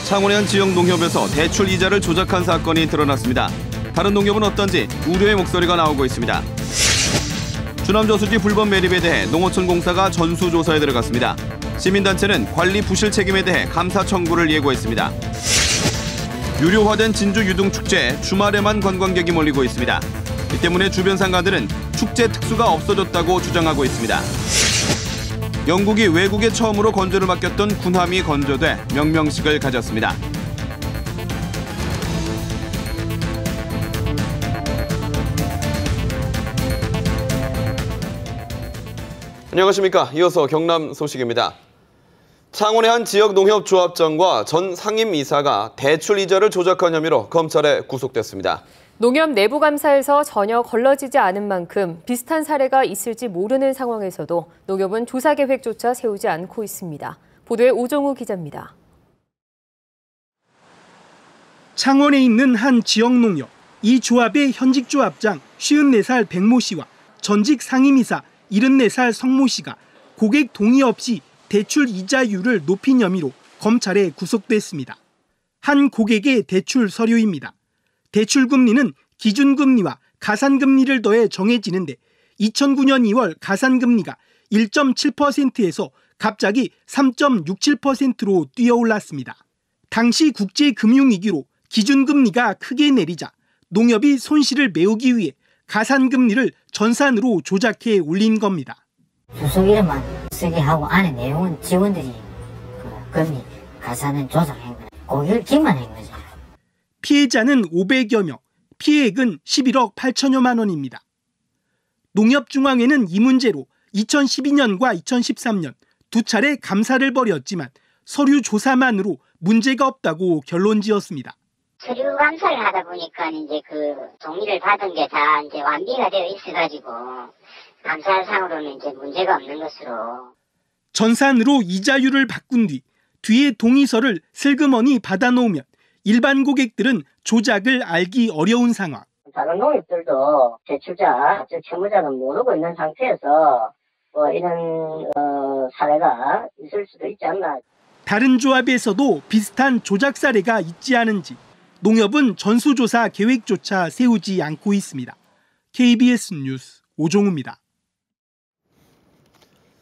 창원의 한 지역 농협에서 대출 이자를 조작한 사건이 드러났습니다. 다른 농협은 어떤지 우려의 목소리가 나오고 있습니다. 주남저수지 불법 매립에 대해 농어촌공사가 전수조사에 들어갔습니다. 시민단체는 관리 부실 책임에 대해 감사 청구를 예고했습니다. 유료화된 진주 유등축제에 주말에만 관광객이 몰리고 있습니다. 이 때문에 주변 상가들은 축제 특수가 없어졌다고 주장하고 있습니다. 영국이 외국에 처음으로 건조를 맡겼던 군함이 건조돼 명명식을 가졌습니다. 안녕하십니까. 이어서 경남 소식입니다. 창원의 한 지역 농협조합장과 전 상임이사가 대출 이자를 조작한 혐의로 검찰에 구속됐습니다. 농협 내부 감사에서 전혀 걸러지지 않은 만큼 비슷한 사례가 있을지 모르는 상황에서도 농협은 조사 계획조차 세우지 않고 있습니다. 보도에 오종우 기자입니다. 창원에 있는 한 지역 농협, 이 조합의 현직 조합장 54살 백모 씨와 전직 상임이사 74살 성모 씨가 고객 동의 없이 대출 이자율을 높인 혐의로 검찰에 구속됐습니다. 한 고객의 대출 서류입니다. 대출 금리는 기준금리와 가산금리를 더해 정해지는데 2009년 2월 가산금리가 1.7%에서 갑자기 3.67%로 뛰어올랐습니다. 당시 국제금융위기로 기준금리가 크게 내리자 농협이 손실을 메우기 위해 가산금리를 전산으로 조작해 올린 겁니다. 수속 이름만 쓰게 하고 안에 내용은 직원들이 금리 가산은 조작한 거예요. 고객을 기만한 거죠. 피해자는 500여 명, 피해액은 11억 8천여만 원입니다. 농협중앙회는 이 문제로 2012년과 2013년 두 차례 감사를 벌였지만 서류 조사만으로 문제가 없다고 결론지었습니다. 서류 감사를 하다 보니까 이제 그 동의를 받은 게 다 이제 완비가 되어 있어가지고 감사상으로는 이제 문제가 없는 것으로. 전산으로 이자율을 바꾼 뒤에 동의서를 슬그머니 받아놓으면 일반 고객들은 조작을 알기 어려운 상황. 다른 농협들도 대출자, 즉 채무자는 모르고 있는 상태에서 이런 사례가 있을 수도 있지 않나. 다른 조합에서도 비슷한 조작 사례가 있지 않은지 농협은 전수조사 계획조차 세우지 않고 있습니다. KBS 뉴스 오종우입니다.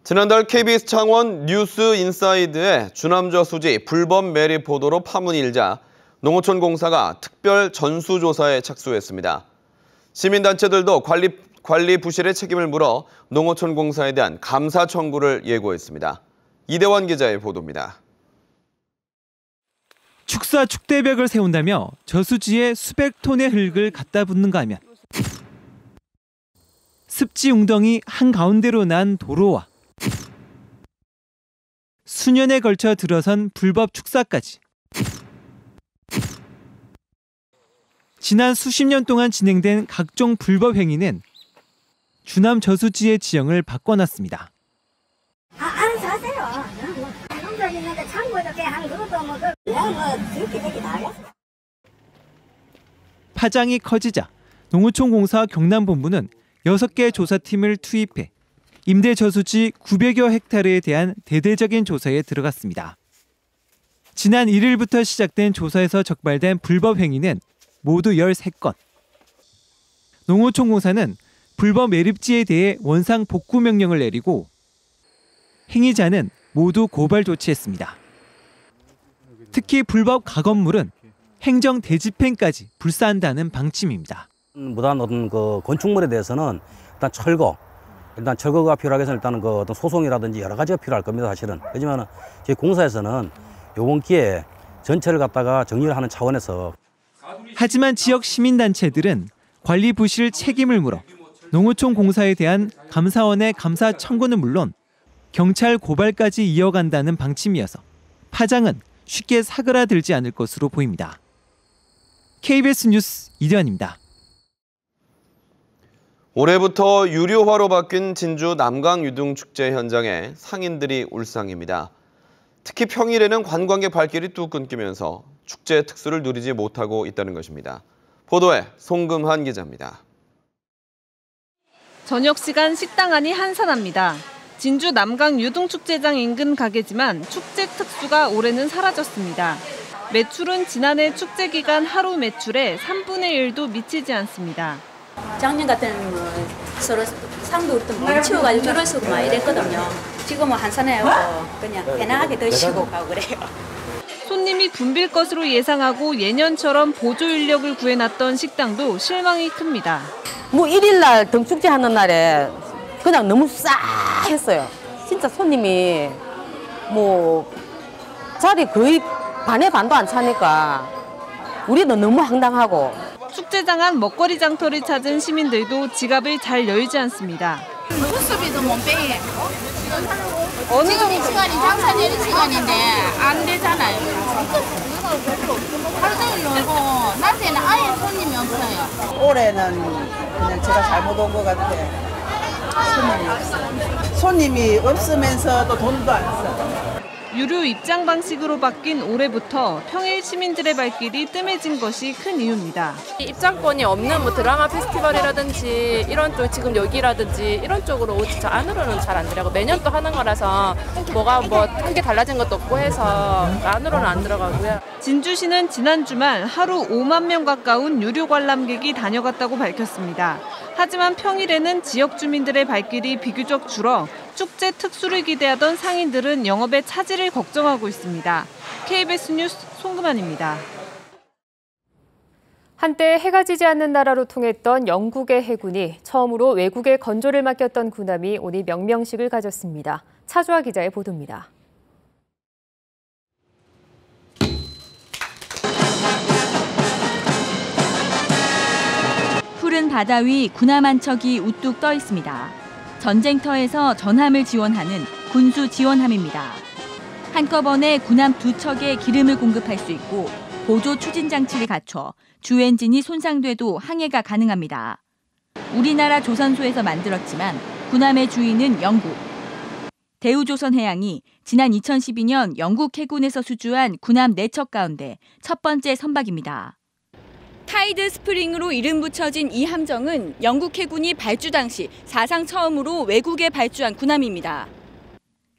지난달 KBS 창원 뉴스 인사이드에 주남저수지 불법 매립 보도로 파문이 일자 농어촌공사가 특별 전수조사에 착수했습니다. 시민단체들도 관리 부실의 책임을 물어 농어촌공사에 대한 감사 청구를 예고했습니다. 이대원 기자의 보도입니다. 축사 축대벽을 세운다며 저수지에 수백 톤의 흙을 갖다 붓는가 하면 습지 웅덩이 한가운데로 난 도로와 수년에 걸쳐 들어선 불법 축사까지 지난 수십 년 동안 진행된 각종 불법 행위는 주남 저수지의 지형을 바꿔놨습니다. 알아서 하세요. 농장 있는데 창고에 이렇게 한 그것도 그렇게 되게 나겠어. 파장이 커지자 농어촌공사 경남본부는 6개 조사팀을 투입해 임대 저수지 900여 헥타르에 대한 대대적인 조사에 들어갔습니다. 지난 1일부터 시작된 조사에서 적발된 불법 행위는 모두 13건. 농어촌공사는 불법 매립지에 대해 원상 복구 명령을 내리고 행위자는 모두 고발 조치했습니다. 특히 불법 가건물은 행정 대집행까지 불사한다는 방침입니다. 무단 어떤 그 건축물에 대해서는 일단 철거가 필요하기 위해서 일단은 그 어떤 소송이라든지 여러 가지가 필요할 겁니다, 사실은. 하지만 저희 공사에서는 이번 기회에 전체를 갖다가 정리를 하는 차원에서. 하지만 지역 시민단체들은 관리 부실 책임을 물어 농어촌 공사에 대한 감사원의 감사 청구는 물론 경찰 고발까지 이어간다는 방침이어서 파장은 쉽게 사그라들지 않을 것으로 보입니다. KBS 뉴스 이대환입니다. 올해부터 유료화로 바뀐 진주 남강유등축제 현장에 상인들이 울상입니다. 특히 평일에는 관광객 발길이 뚝 끊기면서 축제 특수를 누리지 못하고 있다는 것입니다. 보도에 송금한 기자입니다. 저녁 시간 식당 안이 한산합니다. 진주 남강 유등축제장 인근 가게지만 축제 특수가 올해는 사라졌습니다. 매출은 지난해 축제 기간 하루 매출의 3분의 1도 미치지 않습니다. 작년 같은 서로 상도 멈추어가지고 줄을 서고 막 이랬거든요. 지금은 한산하고 그냥 편하게 드시고 가고 그래요. 손님이 붐빌 것으로 예상하고 예년처럼 보조 인력을 구해놨던 식당도 실망이 큽니다. 뭐 1일 날 등축제 하는 날에 그냥 너무 싸했어요. 진짜 손님이 뭐 자리 거의 반의 반도 안 차니까 우리도 너무 황당하고. 축제장 안 먹거리 장터를 찾은 시민들도 지갑을 잘 열지 않습니다. 수수비도 못 빼게. 지금 이 시간이 장사 내린 시간인데 안 되잖아요. 하루 종일 놀고 낮에는 아예 손님이 없어요. 올해는 그냥 제가 잘못 온 것 같아요. 손님이 없어요. 손님이 없으면서도 돈도 안 써요. 유료 입장 방식으로 바뀐 올해부터 평일 시민들의 발길이 뜸해진 것이 큰 이유입니다. 입장권이 없는 뭐 드라마 페스티벌이라든지 이런 쪽 지금 여기라든지 이런 쪽으로 오지 저 안으로는 잘 안 들어가고 매년 또 하는 거라서 뭐가 뭐 한 게 달라진 것도 없고 해서 안으로는 안 들어가고요. 진주시는 지난 주말 하루 5만 명 가까운 유료 관람객이 다녀갔다고 밝혔습니다. 하지만 평일에는 지역 주민들의 발길이 비교적 줄어 축제 특수를 기대하던 상인들은 영업의 차질을 걱정하고 있습니다. KBS 뉴스 송금환입니다. 한때 해가 지지 않는 나라로 통했던 영국의 해군이 처음으로 외국에 건조를 맡겼던 군함이 오늘 명명식을 가졌습니다. 차주아 기자의 보도입니다. 푸른 바다 위 군함 한 척이 우뚝 떠 있습니다. 전쟁터에서 전함을 지원하는 군수 지원함입니다. 한꺼번에 군함 2척에 기름을 공급할 수 있고 보조 추진 장치를 갖춰 주 엔진이 손상돼도 항해가 가능합니다. 우리나라 조선소에서 만들었지만 군함의 주인은 영국. 대우조선해양이 지난 2012년 영국 해군에서 수주한 군함 4척 가운데 첫 번째 선박입니다. 타이드 스프링으로 이름 붙여진 이 함정은 영국 해군이 발주 당시 사상 처음으로 외국에 발주한 군함입니다.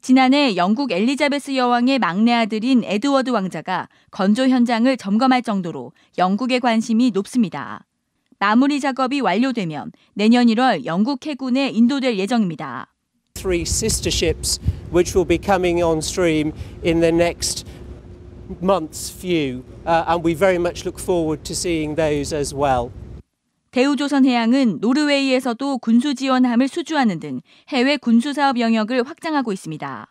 지난해 영국 엘리자베스 여왕의 막내 아들인 에드워드 왕자가 건조 현장을 점검할 정도로 영국의 관심이 높습니다. 마무리 작업이 완료되면 내년 1월 영국 해군에 인도될 예정입니다. Three sister ships which will be coming on stream in the next month's few, and we very much look forward to seeing those as well. 대우조선해양은 노르웨이에서도 군수지원함을 수주하는 등 해외 군수사업 영역을 확장하고 있습니다.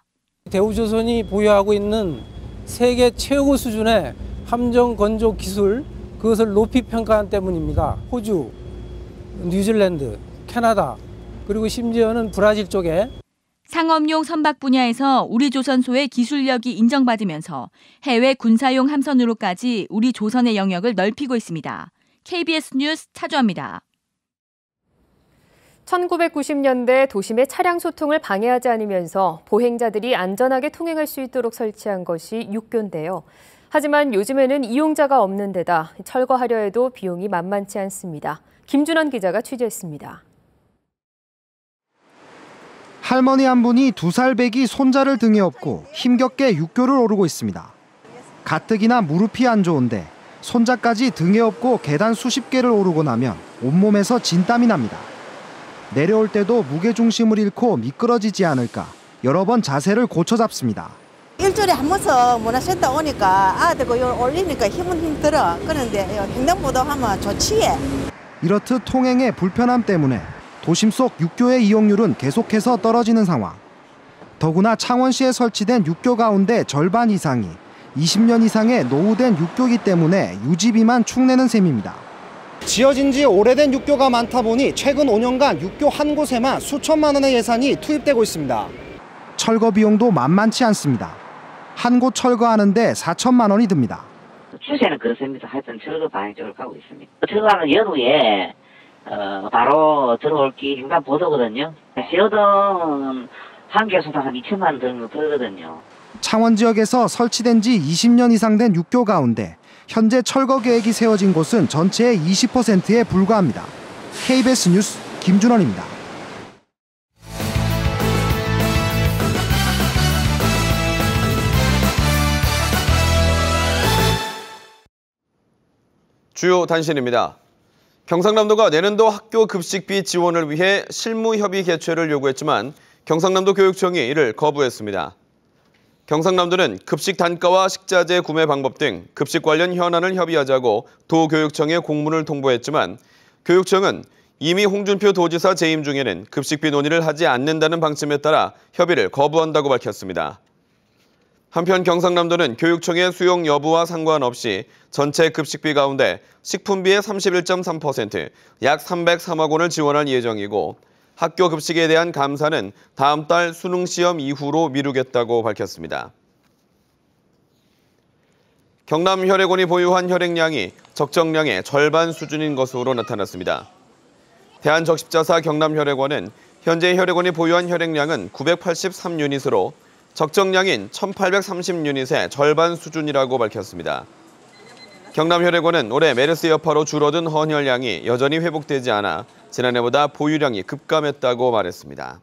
대우조선이 보유하고 있는 세계 최고 수준의 함정 건조 기술, 그것을 높이 평가한 때문입니다. 호주, 뉴질랜드, 캐나다, 그리고 심지어는 브라질 쪽에 상업용 선박 분야에서 우리 조선소의 기술력이 인정받으면서 해외 군사용 함선으로까지 우리 조선의 영역을 넓히고 있습니다. KBS 뉴스 차주아입니다. 1990년대 도심의 차량 소통을 방해하지 않으면서 보행자들이 안전하게 통행할 수 있도록 설치한 것이 육교인데요. 하지만 요즘에는 이용자가 없는 데다 철거하려 해도 비용이 만만치 않습니다. 김준원 기자가 취재했습니다. 할머니 한 분이 2살 배기 손자를 등에 업고 힘겹게 육교를 오르고 있습니다. 가뜩이나 무릎이 안 좋은데 손자까지 등에 업고 계단 수십 개를 오르고 나면 온몸에서 진땀이 납니다. 내려올 때도 무게중심을 잃고 미끄러지지 않을까 여러 번 자세를 고쳐 잡습니다. 일주일에 한 번씩 문화센터 오니까 아들 올리니까 힘은 들어. 그런데 횡단보도 하면 좋지. 이렇듯 통행의 불편함 때문에 도심 속 육교의 이용률은 계속해서 떨어지는 상황. 더구나 창원시에 설치된 육교 가운데 절반 이상이 20년 이상의 노후된 육교이기 때문에 유지비만 축내는 셈입니다. 지어진 지 오래된 육교가 많다 보니 최근 5년간 육교 한 곳에만 수천만 원의 예산이 투입되고 있습니다. 철거 비용도 만만치 않습니다. 한 곳 철거하는데 4천만 원이 듭니다. 추세는 그렇습니다. 하여튼 철거 방향 쪽으로 가고 있습니다. 철거하는 연후에 바로 들어올 게 횡단보도거든요. 세어든 한 개수당 한 2천만 원 정도 들거든요. 창원 지역에서 설치된 지 20년 이상 된 육교 가운데 현재 철거 계획이 세워진 곳은 전체의 20%에 불과합니다. KBS 뉴스 김준원입니다. 주요 단신입니다. 경상남도가 내년도 학교 급식비 지원을 위해 실무협의 개최를 요구했지만 경상남도 교육청이 이를 거부했습니다. 경상남도는 급식 단가와 식자재 구매 방법 등 급식 관련 현안을 협의하자고 도교육청에 공문을 통보했지만 교육청은 이미 홍준표 도지사 재임 중에는 급식비 논의를 하지 않는다는 방침에 따라 협의를 거부한다고 밝혔습니다. 한편 경상남도는 교육청의 수용 여부와 상관없이 전체 급식비 가운데 식품비의 31.3%, 약 303억 원을 지원할 예정이고 학교 급식에 대한 감사는 다음 달 수능 시험 이후로 미루겠다고 밝혔습니다. 경남 혈액원이 보유한 혈액량이 적정량의 절반 수준인 것으로 나타났습니다. 대한적십자사 경남혈액원은 현재 혈액원이 보유한 혈액량은 983유닛으로 적정량인 1,830유닛의 절반 수준이라고 밝혔습니다. 경남혈액원은 올해 메르스 여파로 줄어든 헌혈량이 여전히 회복되지 않아 지난해보다 보유량이 급감했다고 말했습니다.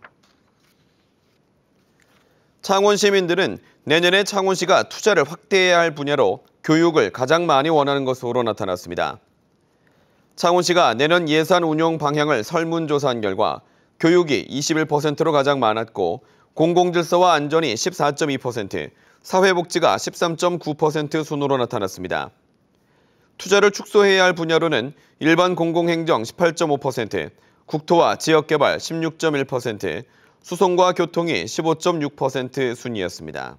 창원 시민들은 내년에 창원시가 투자를 확대해야 할 분야로 교육을 가장 많이 원하는 것으로 나타났습니다. 창원시가 내년 예산 운용 방향을 설문조사한 결과 교육이 21%로 가장 많았고 공공질서와 안전이 14.2%, 사회복지가 13.9% 순으로 나타났습니다. 투자를 축소해야 할 분야로는 일반 공공행정 18.5%, 국토와 지역개발 16.1%, 수송과 교통이 15.6% 순이었습니다.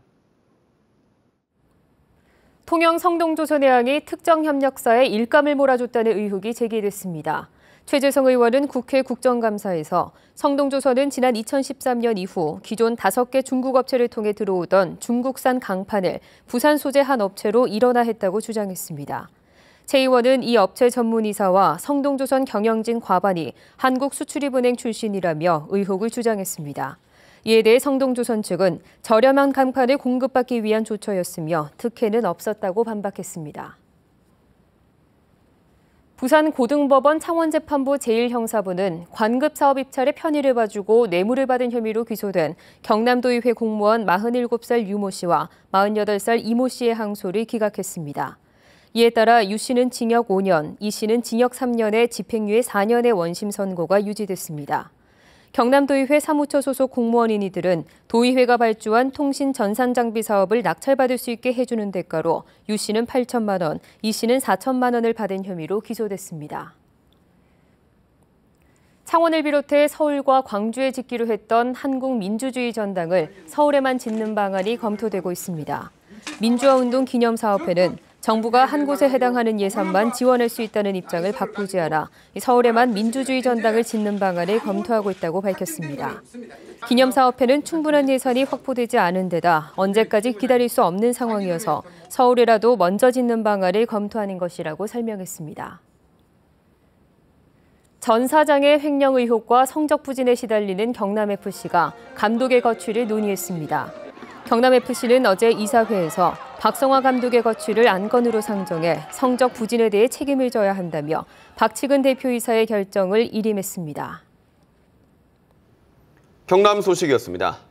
통영 성동조선해양이 특정 협력사에 일감을 몰아줬다는 의혹이 제기됐습니다. 최재성 의원은 국회 국정감사에서 성동조선은 지난 2013년 이후 기존 5개 중국 업체를 통해 들어오던 중국산 강판을 부산 소재 한 업체로 일원화했다고 주장했습니다. 최 의원은 이 업체 전문이사와 성동조선 경영진 과반이 한국수출입은행 출신이라며 의혹을 주장했습니다. 이에 대해 성동조선 측은 저렴한 강판을 공급받기 위한 조처였으며 특혜는 없었다고 반박했습니다. 부산고등법원 창원재판부 제1형사부는 관급사업 입찰에 편의를 봐주고 뇌물을 받은 혐의로 기소된 경남도의회 공무원 47살 유모 씨와 48살 이모 씨의 항소를 기각했습니다. 이에 따라 유 씨는 징역 5년, 이 씨는 징역 3년에 집행유예 4년의 원심 선고가 유지됐습니다. 경남도의회 사무처 소속 공무원인 이들은 도의회가 발주한 통신 전산 장비 사업을 낙찰받을 수 있게 해주는 대가로 유 씨는 8천만 원, 이 씨는 4천만 원을 받은 혐의로 기소됐습니다. 창원을 비롯해 서울과 광주에 짓기로 했던 한국민주주의 전당을 서울에만 짓는 방안이 검토되고 있습니다. 민주화운동 기념사업회는 정부가 한 곳에 해당하는 예산만 지원할 수 있다는 입장을 바꾸지 않아 서울에만 민주주의 전당을 짓는 방안을 검토하고 있다고 밝혔습니다. 기념사업회는 충분한 예산이 확보되지 않은 데다 언제까지 기다릴 수 없는 상황이어서 서울에라도 먼저 짓는 방안을 검토하는 것이라고 설명했습니다. 전 사장의 횡령 의혹과 성적 부진에 시달리는 경남FC가 감독의 거취를 논의했습니다. 경남FC는 어제 이사회에서 박성화 감독의 거취를 안건으로 상정해 성적 부진에 대해 책임을 져야 한다며 박치근 대표이사의 결정을 일임했습니다. 경남 소식이었습니다.